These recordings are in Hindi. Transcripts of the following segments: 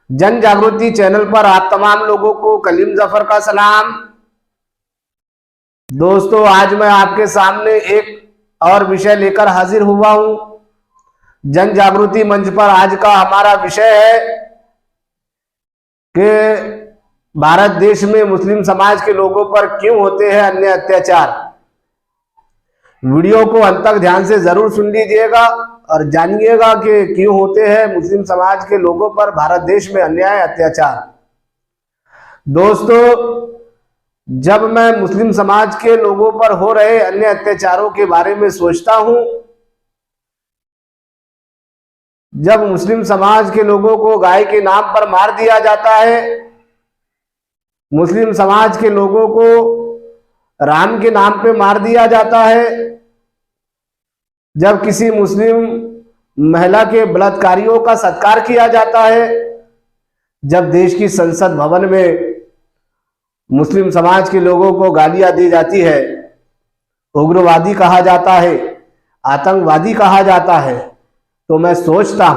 जन जागृति चैनल पर आप तमाम लोगों को कलीम जफर का सलाम। दोस्तों, आज मैं आपके सामने एक और विषय लेकर हाजिर हुआ हूं। जन जागृति मंच पर आज का हमारा विषय है कि भारत देश में मुस्लिम समाज के लोगों पर क्यों होते हैं अन्य अत्याचार। वीडियो को अंत तक ध्यान से जरूर सुन लीजिएगा और जानिएगा कि क्यों होते हैं मुस्लिम समाज के लोगों पर भारत देश में अन्याय अत्याचार। दोस्तों, जब मैं मुस्लिम समाज के लोगों पर हो रहे अन्य अत्याचारों के बारे में सोचता हूं, जब मुस्लिम समाज के लोगों को गाय के नाम पर मार दिया जाता है, मुस्लिम समाज के लोगों को राम के नाम पे मार दिया जाता है, जब किसी मुस्लिम महिला के बलात्कारियों का सत्कार किया जाता है, जब देश की संसद भवन में मुस्लिम समाज के लोगों को गालियां दी जाती है, उग्रवादी कहा जाता है, आतंकवादी कहा जाता है, तो मैं सोचता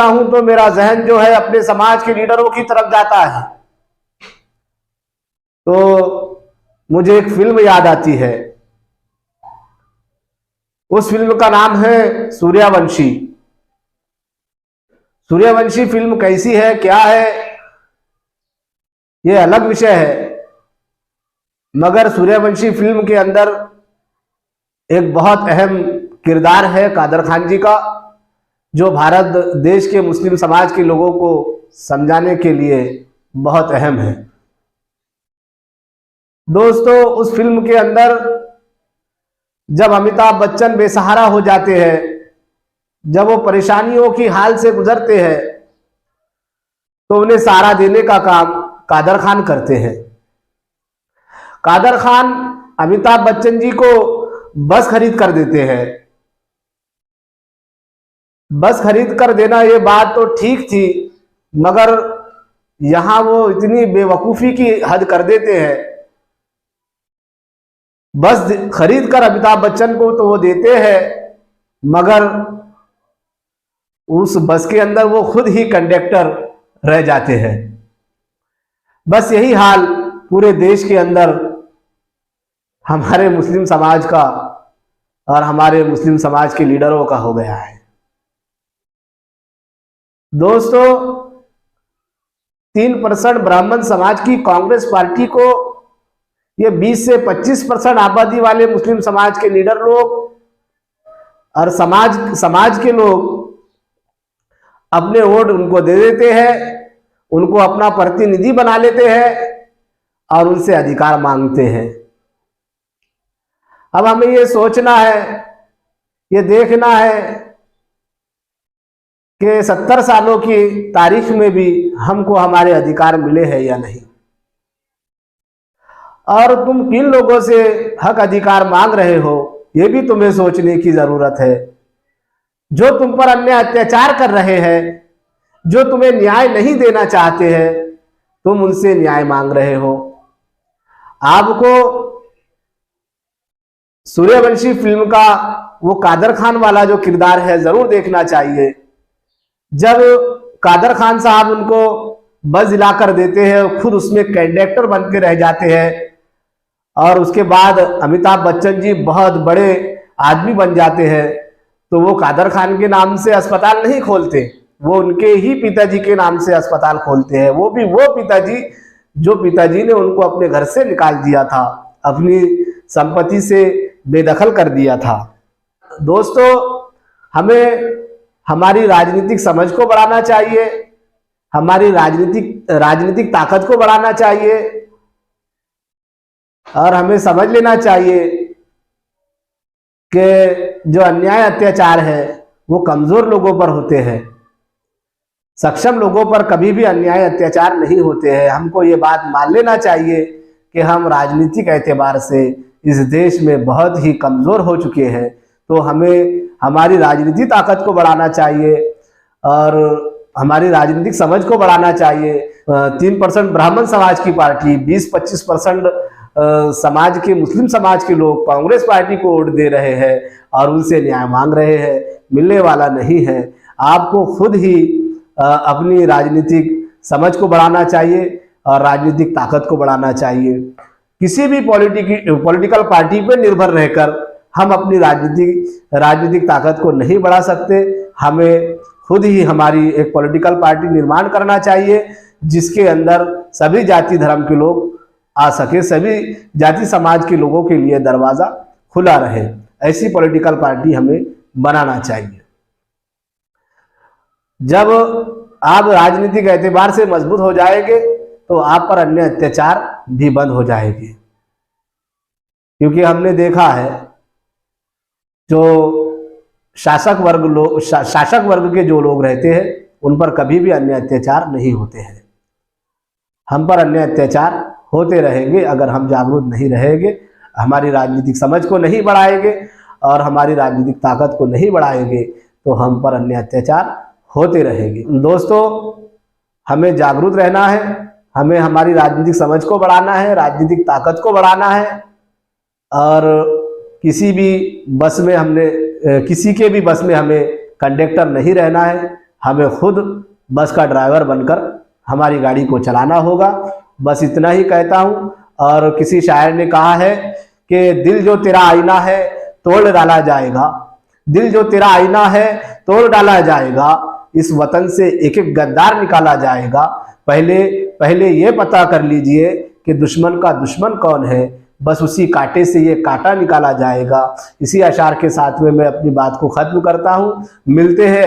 हूं तो मेरा जहन जो है अपने समाज के लीडरों की तरफ जाता है। तो मुझे एक फिल्म याद आती है। उस फिल्म का नाम है सूर्यवंशी। सूर्यवंशी फिल्म कैसी है, क्या है, यह अलग विषय है, मगर सूर्यवंशी फिल्म के अंदर एक बहुत अहम किरदार है कादर खान जी का, जो भारत देश के मुस्लिम समाज के लोगों को समझाने के लिए बहुत अहम है। दोस्तों, उस फिल्म के अंदर जब अमिताभ बच्चन बेसहारा हो जाते हैं, जब वो परेशानियों की हाल से गुजरते हैं, तो उन्हें सहारा देने का काम कादर खान करते हैं। कादर खान अमिताभ बच्चन जी को बस खरीद कर देते हैं। बस खरीद कर देना ये बात तो ठीक थी, मगर यहां वो इतनी बेवकूफी की हद कर देते हैं। बस खरीद कर अमिताभ बच्चन को तो वो देते हैं, मगर उस बस के अंदर वो खुद ही कंडक्टर रह जाते हैं। बस यही हाल पूरे देश के अंदर हमारे मुस्लिम समाज का और हमारे मुस्लिम समाज के लीडरों का हो गया है। दोस्तों, 3% ब्राह्मण समाज की कांग्रेस पार्टी को ये 20 से 25% आबादी वाले मुस्लिम समाज के लीडर लोग और समाज के लोग अपने वोट उनको दे देते हैं, उनको अपना प्रतिनिधि बना लेते हैं और उनसे अधिकार मांगते हैं। अब हमें ये सोचना है, ये देखना है कि 70 सालों की तारीख में भी हमको हमारे अधिकार मिले हैं या नहीं, और तुम किन लोगों से हक अधिकार मांग रहे हो, ये भी तुम्हें सोचने की जरूरत है। जो तुम पर अन्य अत्याचार कर रहे हैं, जो तुम्हें न्याय नहीं देना चाहते हैं, तुम उनसे न्याय मांग रहे हो। आपको सूर्यवंशी फिल्म का वो कादर खान वाला जो किरदार है जरूर देखना चाहिए। जब कादर खान साहब उनको बस दिलाकर देते हैं, खुद उसमें कंडक्टर बन के रह जाते हैं, और उसके बाद अमिताभ बच्चन जी बहुत बड़े आदमी बन जाते हैं, तो वो कादर खान के नाम से अस्पताल नहीं खोलते, वो उनके ही पिताजी के नाम से अस्पताल खोलते हैं। वो भी वो पिताजी जो पिताजी ने उनको अपने घर से निकाल दिया था, अपनी संपत्ति से बेदखल कर दिया था। दोस्तों, हमें हमारी राजनीतिक समझ को बढ़ाना चाहिए, हमारी राजनीतिक ताकत को बढ़ाना चाहिए, और हमें समझ लेना चाहिए कि जो अन्याय अत्याचार है वो कमजोर लोगों पर होते हैं, सक्षम लोगों पर कभी भी अन्याय अत्याचार नहीं होते हैं। हमको ये बात मान लेना चाहिए कि हम राजनीतिक एतबार से इस देश में बहुत ही कमजोर हो चुके हैं, तो हमें हमारी राजनीतिक ताकत को बढ़ाना चाहिए और हमारी राजनीतिक समझ को बढ़ाना चाहिए। 3% ब्राह्मण समाज की पार्टी, 20-25% समाज के मुस्लिम समाज के लोग कांग्रेस पार्टी को वोट दे रहे हैं और उनसे न्याय मांग रहे हैं, मिलने वाला नहीं है। आपको खुद ही अपनी राजनीतिक समझ को बढ़ाना चाहिए और राजनीतिक ताकत को बढ़ाना चाहिए। किसी भी पॉलिटिकल पार्टी पर निर्भर रहकर हम अपनी राजनीतिक ताकत को नहीं बढ़ा सकते। हमें खुद ही हमारी एक पॉलिटिकल पार्टी निर्माण करना चाहिए जिसके अंदर सभी जाति धर्म के लोग आ सके, सभी जाति समाज के लोगों के लिए दरवाजा खुला रहे। ऐसी पॉलिटिकल पार्टी हमें बनाना चाहिए। जब आप राजनीतिक एतबार से मजबूत हो जाएंगे तो आप पर अन्य अत्याचार भी बंद हो जाएंगे, क्योंकि हमने देखा है जो शासक वर्ग के जो लोग रहते हैं उन पर कभी भी अन्य अत्याचार नहीं होते हैं। हम पर अन्य अत्याचार होते रहेंगे अगर हम जागरूक नहीं रहेंगे, हमारी राजनीतिक समझ को नहीं बढ़ाएंगे और हमारी राजनीतिक ताकत को नहीं बढ़ाएंगे तो हम पर अन्य अत्याचार होते रहेंगे। दोस्तों, हमें जागरूक रहना है, हमें हमारी राजनीतिक समझ को बढ़ाना है, राजनीतिक ताकत को बढ़ाना है और किसी के भी बस में हमें कंडक्टर नहीं रहना है। हमें खुद बस का ड्राइवर बनकर हमारी गाड़ी को चलाना होगा। बस इतना ही कहता हूँ। और किसी शायर ने कहा है कि दिल जो तेरा आईना है तोड़ डाला जाएगा, दिल जो तेरा आईना है तोड़ डाला जाएगा, इस वतन से एक एक गद्दार निकाला जाएगा। पहले ये पता कर लीजिए कि दुश्मन का दुश्मन कौन है, बस उसी कांटे से ये कांटा निकाला जाएगा। इसी अशार के साथ में मैं अपनी बात को खत्म करता हूँ। मिलते हैं